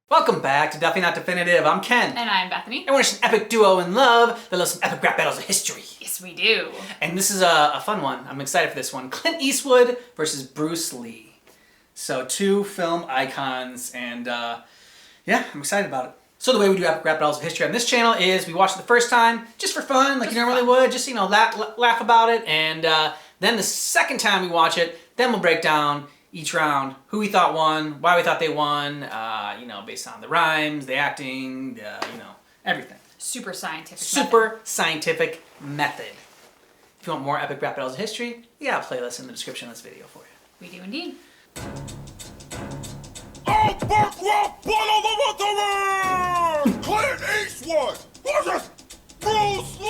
Welcome back to Definitely Not Definitive. I'm Ken. And I'm Bethany. And we're just an epic duo in love that loves some epic rap battles of history. Yes, we do. And this is a fun one. I'm excited for this one. Clint Eastwood versus Bruce Lee. So two film icons, and yeah, I'm excited about it. So the way we do epic rap battles of history on this channel is we watch it the first time just for fun, like you normally would, just laugh about it, and then the second time we watch it, then we'll break down each round, who we thought won, why we thought they won, based on the rhymes, the acting, everything. Super scientific Scientific method. If you want more epic rap battles of history, we got a playlist in the description of this video for you. We do indeed. Clint Eastwood versus Bruce Lee!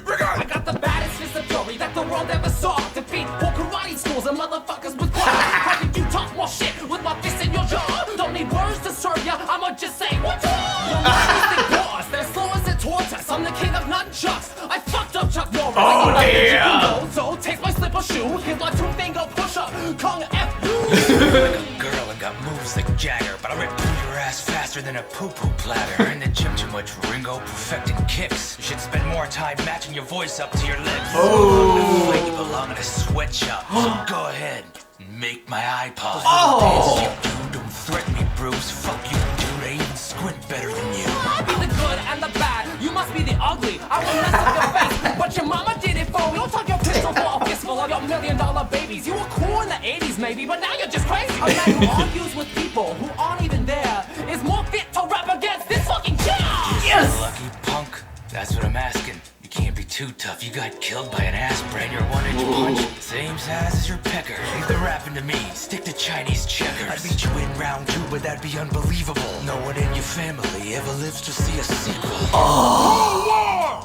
I got the baddest fist of fury that the world ever saw. Defeat whole karate schools and motherfuckers with claws. How can you talk more shit with my fist in your jaw? Don't need words to serve ya, I'ma just say what's up? Your mind is boss, they're slow as a tortoise. I'm the king of nunchucks. I fucked up Chuck Norris. Oh damn! So take my slipper shoe, hit my two-finger push-up, Kung F. Like a girl and got moves like Jagger, but I rip through your ass faster than a poo-poo platter. In the gym too much Ringo perfecting kicks. You should spend more time matching your voice up to your lips. Oh! Like you belong in a sweatshop, so go ahead and make my iPod. Oh! You don't threaten me, Bruce. Fuck you, dude. I even squint better than you. I be the good and the bad, you must be the ugly. I will mess up your face, but your mama did it for me. Don't talk your pistol for a fistful of your $1 million babies. You were cool in the 80s maybe, but now you're just crazy. A man who argues with people who aren't even there is more fit to rap against this fucking chair. Yes! Lucky punk. That's what I'm asking. You can't be too tough. You got killed by an ass brand. Your 1-inch punch, same size as your pecker. Leave the rapping to me. Stick to Chinese checkers. I'd beat you in round 2, but that'd be unbelievable. No one in your family ever lives to see a sequel. Who won?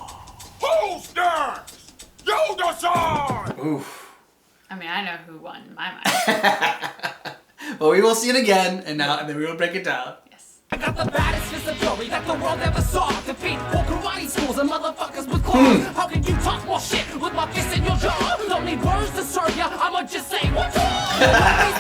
Who's next? You decide! Oof. I mean, I know who won in my mind. Well, we will see it again, and then we will break it down. Yes. I got the baddest fist of fury that the world ever saw. Defeat whole karate schools and motherfuckers with claws. How can you talk more shit with my fist in your jaw? Don't need words to serve ya, I'ma just say what's up?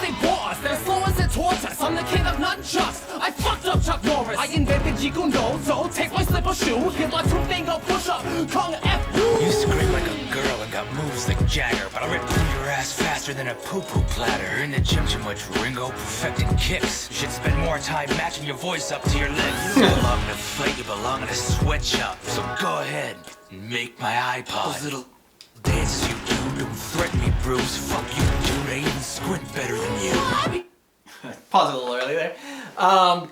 They boss, they're slow as a tortoise. I'm the king of nunchucks. I fucked up Chuck Norris. I invented Jigundo, so take my slipper shoe, hit my two-finger push-up, Kung F. You scream like a girl and got moves like Jagger, but I rip through your ass faster than a poo-poo platter. In the gym too much Ringo perfecting kicks. You should spend more time matching your voice up to your lips. You don't belong in a fight, you belong in a sweatshop. So go ahead and make my iPod. Those little dances you do don't threaten me, Bruce. Fuck you, dude. I even squint better than you. Pause it a little early there. What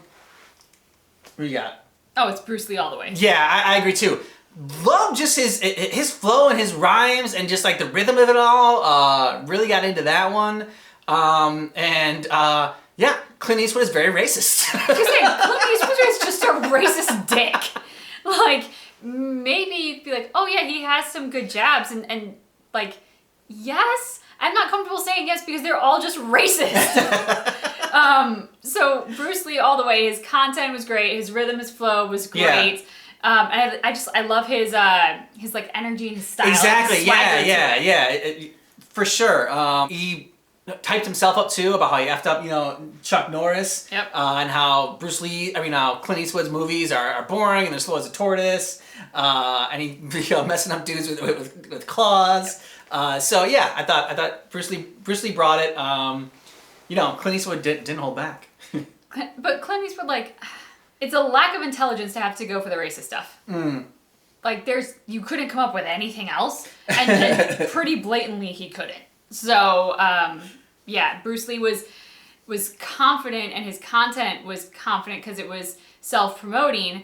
do you got? Oh, it's Bruce Lee all the way. Yeah, I agree too. Love just his flow and his rhymes and just like the rhythm of it all. Really got into that one. Yeah, Clint Eastwood is very racist. Just saying, Clint Eastwood is just a racist dick. Like, maybe you'd be like, oh yeah, he has some good jabs, and like, yes. I'm not comfortable saying yes because they're all just racist. So Bruce Lee all the way. His content was great. His rhythm, his flow was great. And I love his like energy and his style. Exactly. His Yeah. For sure. He typed himself up too about how he effed up, Chuck Norris. Yep. And how how Clint Eastwood's movies are boring and they're slow as a tortoise. And he messing up dudes with claws. So yeah, I thought Bruce Lee brought it. Clint Eastwood didn't hold back. But Clint Eastwood, like, it's a lack of intelligence to have to go for the racist stuff. Like, you couldn't come up with anything else, and pretty blatantly he couldn't. So, yeah, Bruce Lee was confident, and his content was confident because it was self-promoting,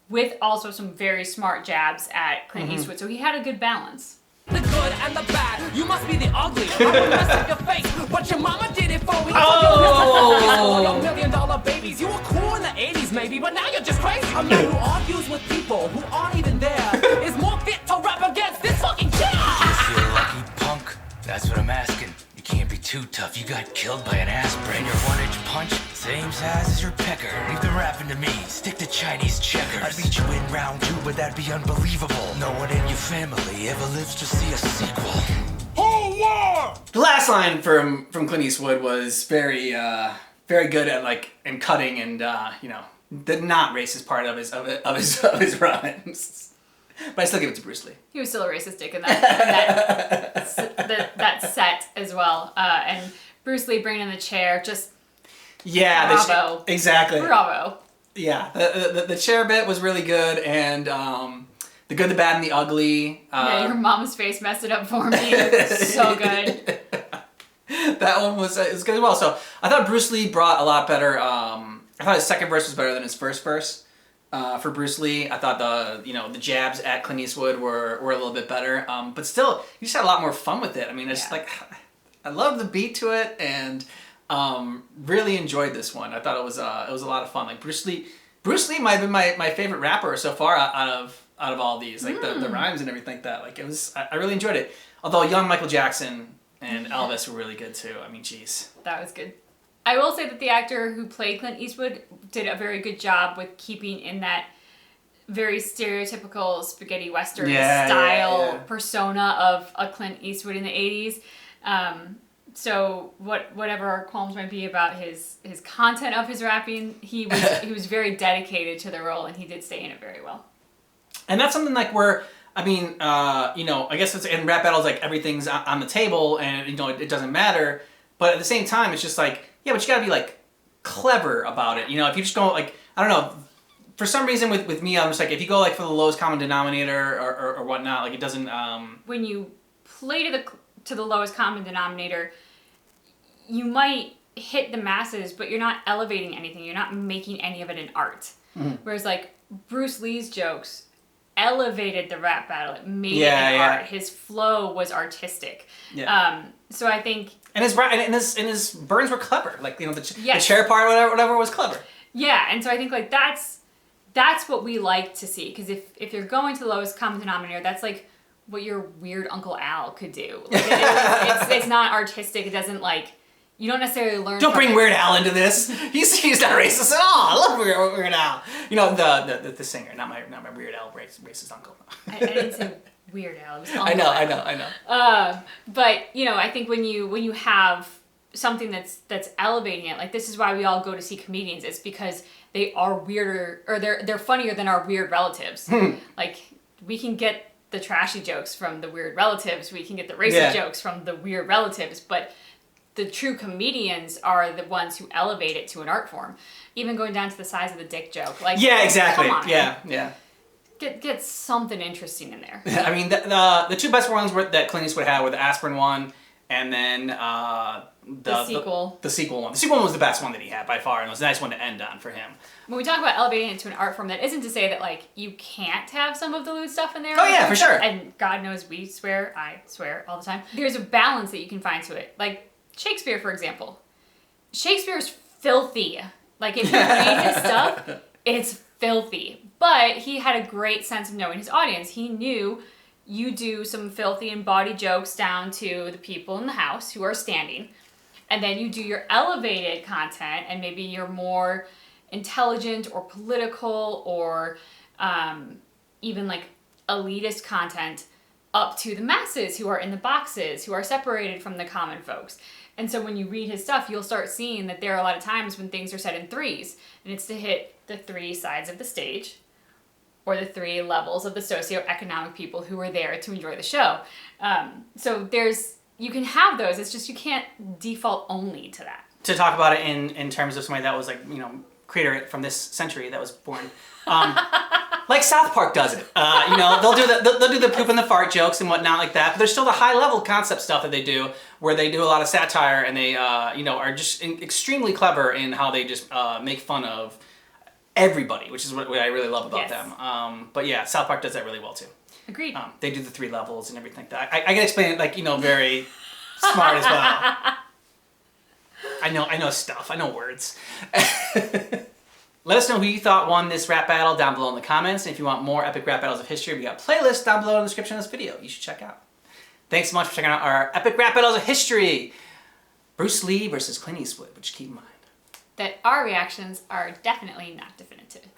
with also some very smart jabs at Clint Eastwood. So he had a good balance. The good and the bad, you must be the ugly. I will mess up your face, but your mama did it for me. Oh! Your $1 million babies. You were cool in the 80s maybe, but now you're just crazy. A man who argues with people who aren't even there is more fit to rap against this fucking chair. You feel lucky, punk? That's what I'm asking. You can't be too tough. You got killed by an ass brand. Your 1-inch punch, same size as your pecker. Leave the rapping to me. Stick to Chinese checkers. I'd beat you in round 2, but that'd be unbelievable. No one in your family ever lives to see a sequel. Who won? The last line from Clint Eastwood was very very good at like and cutting and you know the not racist part of his rhymes. But I still give it to Bruce Lee. He was still a racist dick in that set as well. And Bruce Lee bringing in the chair, just bravo. Exactly. Bravo. Yeah, the chair bit was really good, and the good, the bad, and the ugly. Yeah, your mom's face messed it up for me. So good. That one was good as well. So I thought Bruce Lee brought a lot better. I thought his second verse was better than his first verse. For Bruce Lee, I thought the jabs at Clint Eastwood were a little bit better. But still, you just had a lot more fun with it. I mean, it's like I love the beat to it, and really enjoyed this one. I thought it was a lot of fun. Like Bruce Lee might have been my favorite rapper so far out of all these. Like the rhymes and everything like that. Like it was, I really enjoyed it. Although young Michael Jackson and Elvis were really good too. I mean, geez. That was good. I will say that the actor who played Clint Eastwood did a very good job with keeping in that very stereotypical spaghetti western style persona of a Clint Eastwood in the 80s. So whatever our qualms might be about his content of his rapping, he was very dedicated to the role, and he did stay in it very well. And that's something like where, I mean, I guess it's in rap battles, like everything's on the table and, it doesn't matter. But at the same time, it's just like, yeah, but you gotta be like clever about it. If you just go like, I don't know, for some reason with me, I'm just like, if you go like for the lowest common denominator or whatnot, like it doesn't. When you play to the lowest common denominator, you might hit the masses, but you're not elevating anything. You're not making any of it an art. Mm-hmm. Whereas like Bruce Lee's jokes elevated the rap battle. It made it an art. His flow was artistic. Yeah. So I think. And his burns were clever. Like the chair part, whatever was clever. Yeah, and so I think like that's what we like to see, because if you're going to the lowest common denominator, that's like what your weird Uncle Al could do. Like it's not artistic. It doesn't like. You don't necessarily learn. Don't bring Weird Al into this. He's not racist at all. I love Weird Al. The singer, not my Weird Al racist uncle. I didn't say Weird Al. It was I know. But I think when you have something that's elevating it, like this is why we all go to see comedians. It's because they are weirder, or they're funnier than our weird relatives. Like we can get the trashy jokes from the weird relatives. We can get the racist jokes from the weird relatives, but the true comedians are the ones who elevate it to an art form. Even going down to the size of the dick joke. Like, yeah, exactly. Come on, yeah. Get something interesting in there. I mean, the two best ones that Clint Eastwood had were the aspirin one, and then the sequel. The sequel one. The sequel one was the best one that he had by far, and it was a nice one to end on for him. When we talk about elevating it to an art form, that isn't to say that like you can't have some of the lewd stuff in there. Oh yeah, for sure. And God knows I swear all the time. There's a balance that you can find to it. Like Shakespeare, for example. Shakespeare's filthy. Like, if you read his stuff, it's filthy. But he had a great sense of knowing his audience. He knew you do some filthy and bawdy jokes down to the people in the house who are standing. And then you do your elevated content, and maybe you're more intelligent or political or even, like, elitist content up to the masses who are in the boxes, who are separated from the common folks. And so when you read his stuff, you'll start seeing that there are a lot of times when things are said in threes. And it's to hit the three sides of the stage, or the three levels of the socioeconomic people who are there to enjoy the show. So you can have those, it's just you can't default only to that. To talk about it in terms of somebody that was like, creator from this century that was born. Like South Park does it. They'll do the poop and the fart jokes and whatnot like that. But there's still the high level concept stuff that they do, where they do a lot of satire, and they are just extremely clever in how they just make fun of everybody, which is what I really love about them. But yeah, South Park does that really well too. Agreed. They do the three levels and everything like that. I can explain it like very smart as well. I know stuff. I know words. Let us know who you thought won this rap battle down below in the comments. And if you want more epic rap battles of history, we got playlists down below in the description of this video you should check out. Thanks so much for checking out our epic rap battles of history. Bruce Lee versus Clint Eastwood, but just keep in mind that our reactions are definitely not definitive.